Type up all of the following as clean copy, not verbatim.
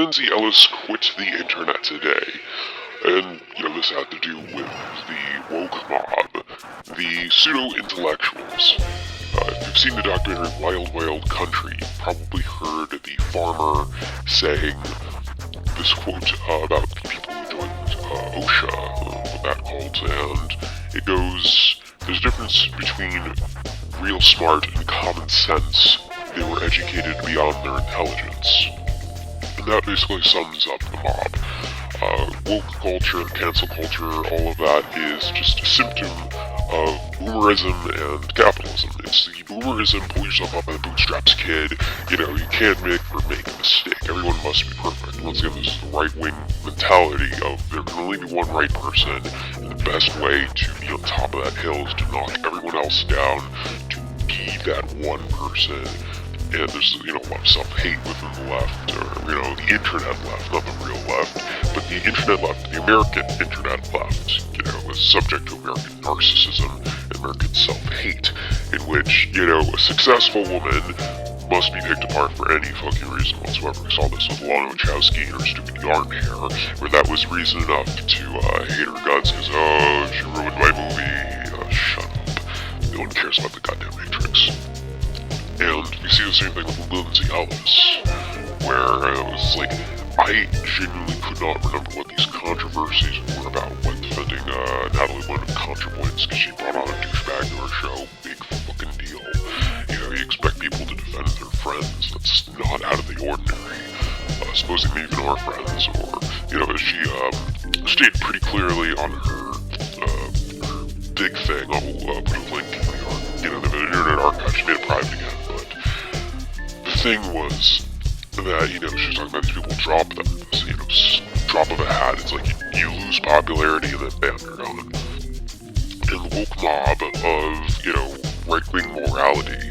Lindsay Ellis quit the internet today. And, this had to do with the woke mob, the pseudo-intellectuals. If you've seen the documentary Wild Wild Country, you've probably heard the farmer saying this quote about people who joined OSHA, what that called, and it goes, there's a difference between real smart and common sense. They were educated beyond their intelligence. And that basically sums up the mob. Woke culture, cancel culture, all of that is just a symptom of boomerism and capitalism. It's the boomerism, pull yourself up by the bootstraps kid, you can't make a mistake. Everyone must be perfect. Once again, this is the right-wing mentality of there can only be one right person, and the best way to be on top of that hill is to knock everyone else down, to be that one person. And there's, a lot of self-hate within the left, or, the internet left, not the real left, but the internet left, the American internet left, is subject to American narcissism and American self-hate, in which, a successful woman must be picked apart for any fucking reason whatsoever. We saw this with Lana Wachowski and her stupid yarn hair, where that was reason enough to hate her guts because, she ruined my movie. Shut up. No one cares about the goddamn Matrix. And you see the same thing with Lindsay Ellis, where it was like, I genuinely could not remember what these controversies were about, like defending Natalie Wood of ContraPoints because she brought on a douchebag to her show. Big fucking deal. You expect people to defend their friends. That's not out of the ordinary. Supposing they even are friends, or, she stated pretty clearly on her big thing. I'll put a link in the Internet Archive. She made it private again. The thing was that, she was talking about these people drop them, this, drop of a hat. It's like you lose popularity and then bam, you're gone. And the woke mob of, right-wing morality,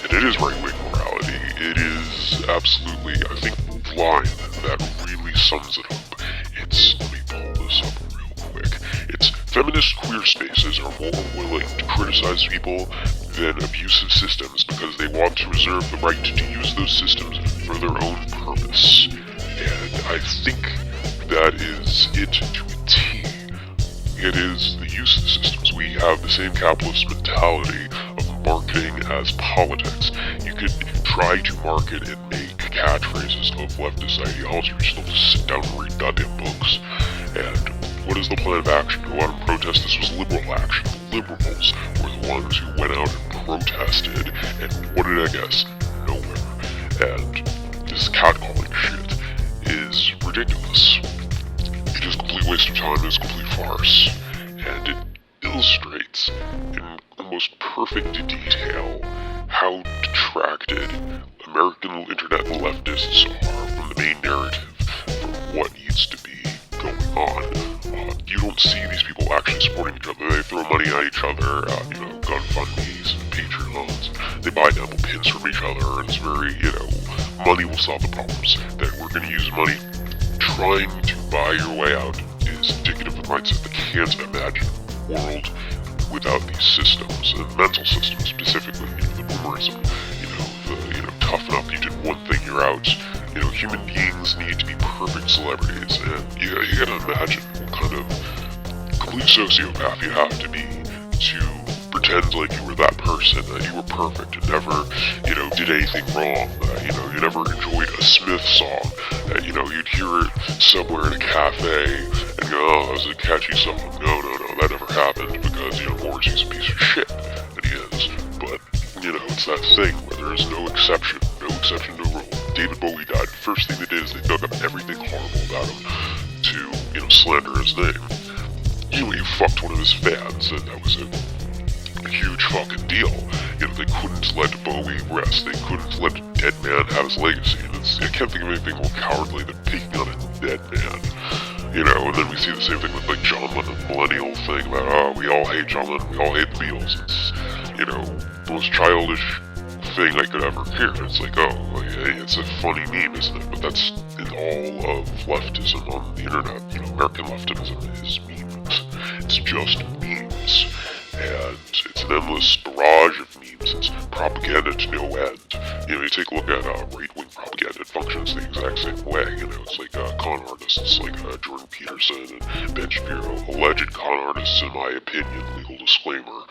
and it is right-wing morality, it is absolutely, I think, the line that really sums it up. Let me pull this up real quick. It's, feminist queer spaces are more willing to criticize people than abusive systems because they want to reserve the right to use those systems for their own purpose. And I think that is it to a T. It is the use of the systems. We have the same capitalist mentality of marketing as politics. You could try to market and make catchphrases of leftist ideology, but you still have to sit down and read goddamn books. And what is the plan of action? Go out and protest. This was liberal action. The liberals were the ones who went out and protested, and what did I guess? Nowhere. And this catcalling shit is ridiculous. It is a complete waste of time, it is a complete farce, and it illustrates in almost perfect detail how detracted American internet leftists are from the main narrative, from what needs to be going on. You don't see these people actually supporting each other. They throw money at each other, GoFundMes and Patreons. They buy double pins from each other, and it's very, money will solve the problems. That we're going to use money. Trying to buy your way out is indicative of the mindset that can't imagine a world without these systems, and mental systems specifically, the boomerism, toughen up, you did one thing, you're out. Human beings need to be perfect celebrities, and you gotta imagine what kind of complete sociopath you have to be to pretend like you were that person, that you were perfect and never, did anything wrong, that, you never enjoyed a Smith song, that, you'd hear it somewhere in a cafe and go, oh, that was a catchy song. No, that never happened because, Morrissey's a piece of shit, and he is. But, it's that thing where there is no exception to the rule. David Bowie died. First thing they did is they dug up everything horrible about him to, slander his name. He fucked one of his fans, and that was a huge fucking deal. They couldn't let Bowie rest. They couldn't let a dead man have his legacy. And I can't think of anything more cowardly than picking on a dead man. And then we see the same thing with, John Lennon, the millennial thing about, we all hate John Lennon, we all hate the Beatles. It's, the most childish thing I could ever hear. It's like, hey, it's a funny meme, isn't it? But that's in all of leftism on the internet. American leftism is memes. It's just memes. And it's an endless barrage of memes. It's propaganda to no end. You take a look at right-wing propaganda. It functions functions the exact same way. It's like con artists like Jordan Peterson and Ben Shapiro, alleged con artists in my opinion, legal disclaimer,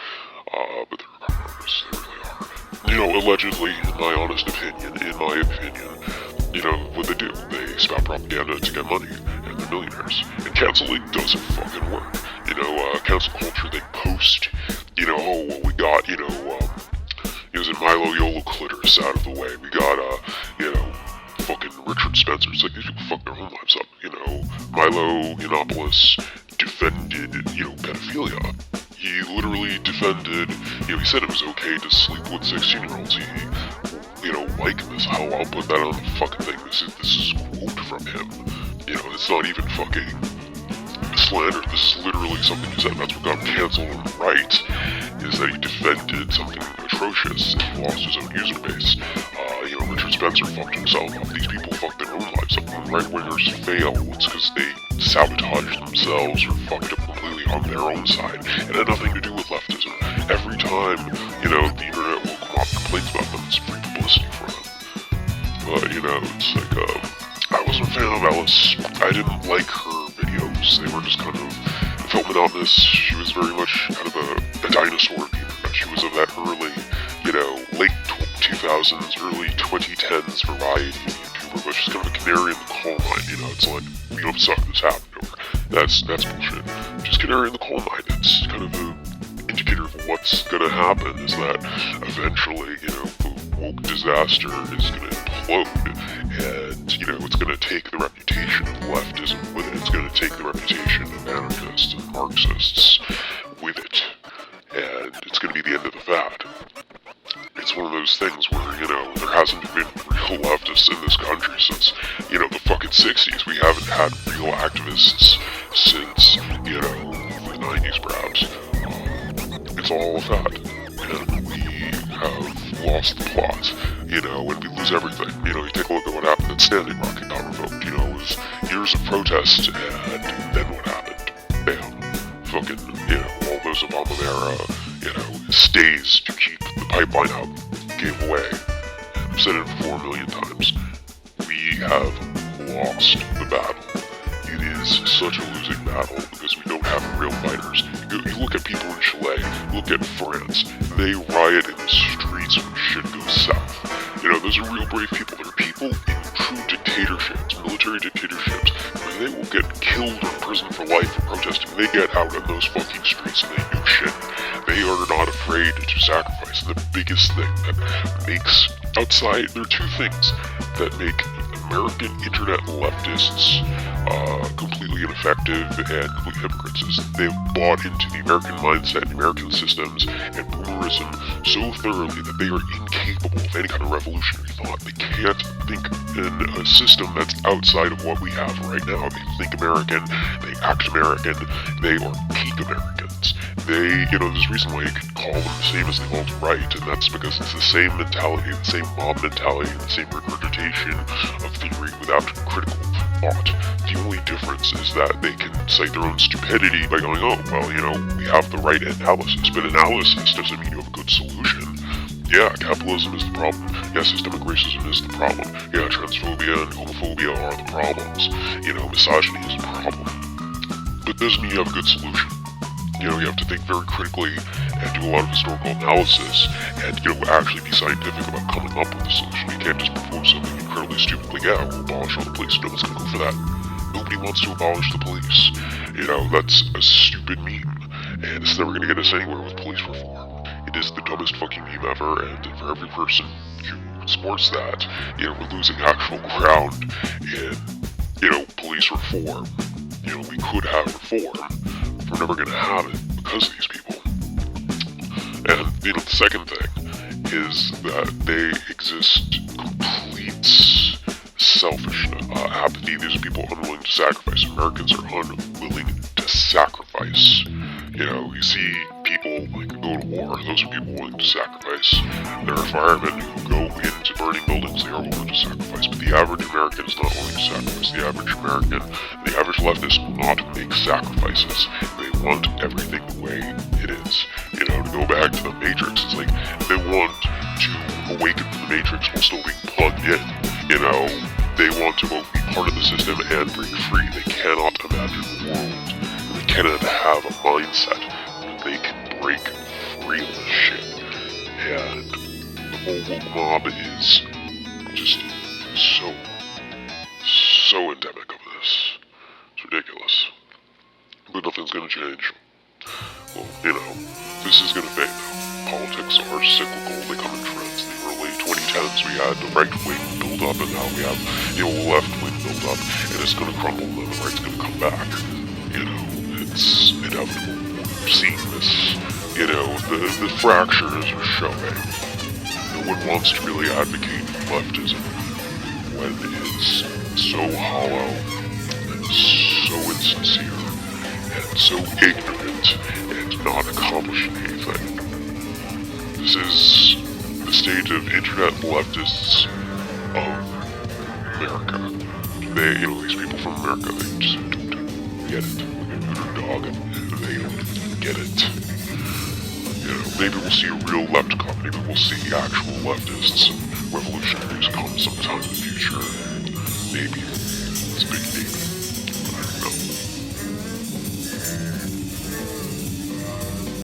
but they're con artists, they really are. Allegedly, in my honest opinion, what they do, they spout propaganda to get money, and they're millionaires. And canceling doesn't fucking work. Cancel culture, they post, oh, well, we got, is it Milo Yiannopoulos out of the way? We got, fucking Richard Spencer. It's like, these people fuck their own lives up, Milo Yiannopoulos defended, pedophilia. He literally defended, he said it was okay to sleep with 16-year-olds. He, like this, I'll put that on the fucking thing. This is a quote from him. It's not even fucking slander. This is literally something he said. That's what got him canceled on the right, is that he defended something atrocious and he lost his own user base. Richard Spencer fucked himself up. These people fuck their own lives up. When right-wingers fail, it's because they sabotaged themselves or fucked up completely on their own side. It had nothing to do with leftism. Every time, the internet will come up complaints about them, it's free publicity for them. But, it's like, I wasn't a fan of Ellis. I didn't like her videos. They were just kind of, it felt monotonous. She was very much kind of a dinosaur of the internet. She was of that early, late 2000s, early 2010s variety of YouTuber, but she's kind of a canary in the coal mine, It's like, we don't suck, this happened to her. That's bullshit. She's canary in the coal mine. It's kind of an indicator of what's gonna happen, is that eventually, the woke disaster is gonna implode, and, it's gonna take the reputation of leftism with it. It's gonna take the reputation of anarchists and Marxists with it, and it's gonna be the end of the fad. It's one of those things where, there hasn't been real leftists in this country since, the fucking 60s. We haven't had real activists since, the 90s perhaps. It's all a fad, and we have lost the plot, and we lose everything. You take a look at what happened at Standing Rock. It got revoked, it was years of protest, and then what happened? Bam. Fucking, all those Obama era, stays to keep the pipeline out gave away. And I've said it 4 million times. We have lost the battle. It is such a losing battle because we don't have real fighters. You look at people in Chile, look at France, they riot in the streets when shit goes south. Those are real brave people. They're people in true dictatorships, military dictatorships, where they will get killed or imprisoned for life for protesting. They get out on those fucking streets and they do shit. They are not afraid to sacrifice. The biggest thing that makes outside, there are two things that make American internet leftists completely ineffective and completely hypocrites. Is they've bought into the American mindset, the American systems, and boomerism so thoroughly that they are incapable of any kind of revolutionary thought. They can't think in a system that's outside of what we have right now. They think American, they act American, they are peak Americans. There's a reason why you could call them the same as the alt-right, and that's because it's the same mentality, the same mob mentality, and the same regurgitation of theory without critical thought. The only difference is that they can cite their own stupidity by going, oh, well, we have the right analysis, but analysis doesn't mean you have a good solution. Yeah, capitalism is the problem. Yeah, systemic racism is the problem. Yeah, transphobia and homophobia are the problems. Misogyny is the problem. But doesn't mean you have a good solution. You have to think very critically and do a lot of historical analysis and, actually be scientific about coming up with a solution. You can't just propose something incredibly stupid like, yeah, we'll abolish all the police. No one's gonna go for that. Nobody wants to abolish the police. That's a stupid meme, and it's never gonna get us anywhere with police reform. It is the dumbest fucking meme ever, and for every person who supports that, we're losing actual ground in, police reform. We could have reform. We're never going to have it because of these people. And, the second thing is that they exist complete selfish apathy. These are people unwilling to sacrifice. Americans are unwilling to sacrifice. You see people like go to war. Those are people willing to sacrifice. There are firemen who go into burning buildings. They are willing to sacrifice. But the average American is not willing to sacrifice. The average American, the average leftist will not make sacrifices. They want everything the way it is. To go back to the Matrix, it's like they want to awaken from the Matrix while still being plugged in. They want to both be part of the system and break free. They cannot imagine a world. They cannot have a mindset where they can break free of this shit. And the whole woke mob is just so endemic of this. It's ridiculous. But nothing's gonna change. Well, you know, this is gonna fade though. Politics are cyclical, they come in trends. In the early 2010s we had the right wing build up, and now we have, you know, left wing build up, and it's gonna crumble and then the right's gonna come back. You know, it's inevitable. We're seeing this, you know, the fractures are showing. No one wants to really advocate leftism when it's so hollow and so insincere and so ignorant and not accomplishing anything. This is the state of internet leftists of America. They, you know, these people from America, they just don't get it. Like an underdog, they don't get it. You know, maybe we'll see a real left come, maybe we'll see actual leftists and revolutionaries come sometime in the future. Maybe. It's a big maybe.